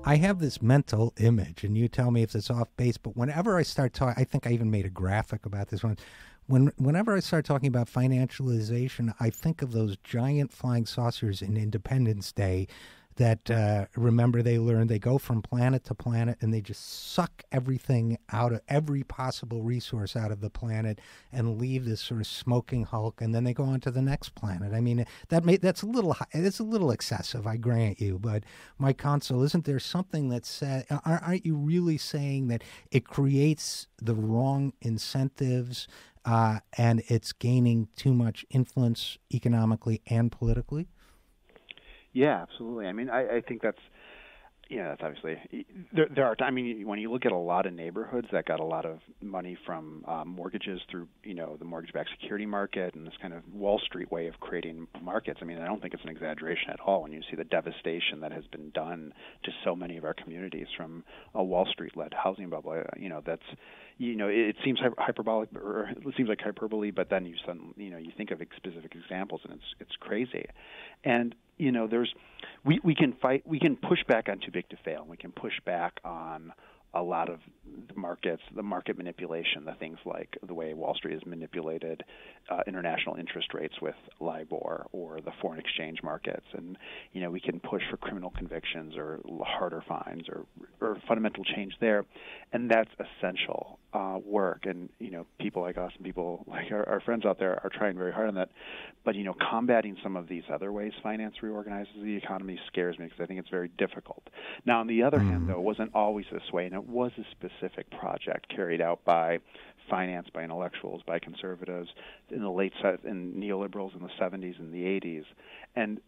I have this mental image, and you tell me if it's off base, but whenever I start talking, I think I even made a graphic about this one. Whenever I start talking about financialization, I think of those giant flying saucers in Independence Day that, remember, they learned they go from planet to planet and they just suck everything out of every possible resource out of the planet and leave this sort of smoking hulk, and then they go on to the next planet. I mean, that's a little excessive, I grant you, but Mike Konczal, isn't there something that said, aren't you really saying that it creates the wrong incentives and it's gaining too much influence economically and politically? Yeah, absolutely. I mean, I think that's obviously there are. I mean, when you look at a lot of neighborhoods that got a lot of money from mortgages through the mortgage-backed security market and this kind of Wall Street way of creating markets. I mean, I don't think it's an exaggeration at all when you see the devastation that has been done to so many of our communities from a Wall Street-led housing bubble. That's it seems hyperbolic, or it seems like hyperbole, but then you think of specific examples, and it's crazy. And we can push back on too big to fail. We can push back on a lot of the markets, the market manipulation, the things like the way Wall Street has manipulated international interest rates with LIBOR or the foreign exchange markets. And, we can push for criminal convictions or harder fines or fundamental change there. And that's essential work. And, people like us and people like our friends out there are trying very hard on that. But, combating some of these other ways finance reorganizes the economy scares me because I think it's very difficult. Now, on the other hand, though, it wasn't always this way, and it was a specific project carried out by finance, by intellectuals, by conservatives in the and neoliberals in the 70s and the 80s. And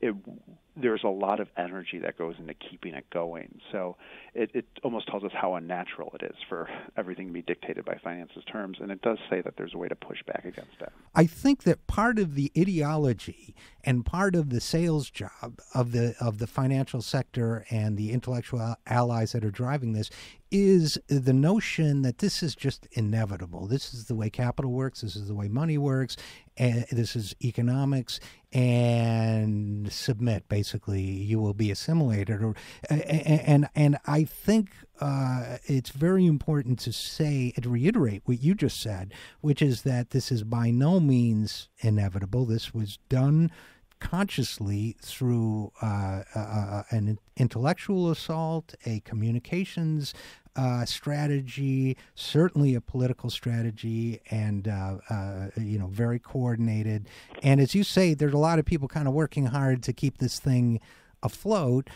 there's a lot of energy that goes into keeping it going. So it almost tells us how unnatural it is for everything to be dictated by finance's terms. And it does say that there's a way to push back against that. I think that part of the ideology and part of the sales job of the financial sector and the intellectual allies that are driving this is the notion that this is just inevitable. This is the way capital works. This is the way money works. And this is economics, and submit. Basically, you will be assimilated. And I think it's very important to say and reiterate what you just said, which is that this is by no means inevitable. This was done consciously through an intellectual assault, a communications strategy, certainly a political strategy, and very coordinated. And as you say, there's a lot of people kind of working hard to keep this thing afloat.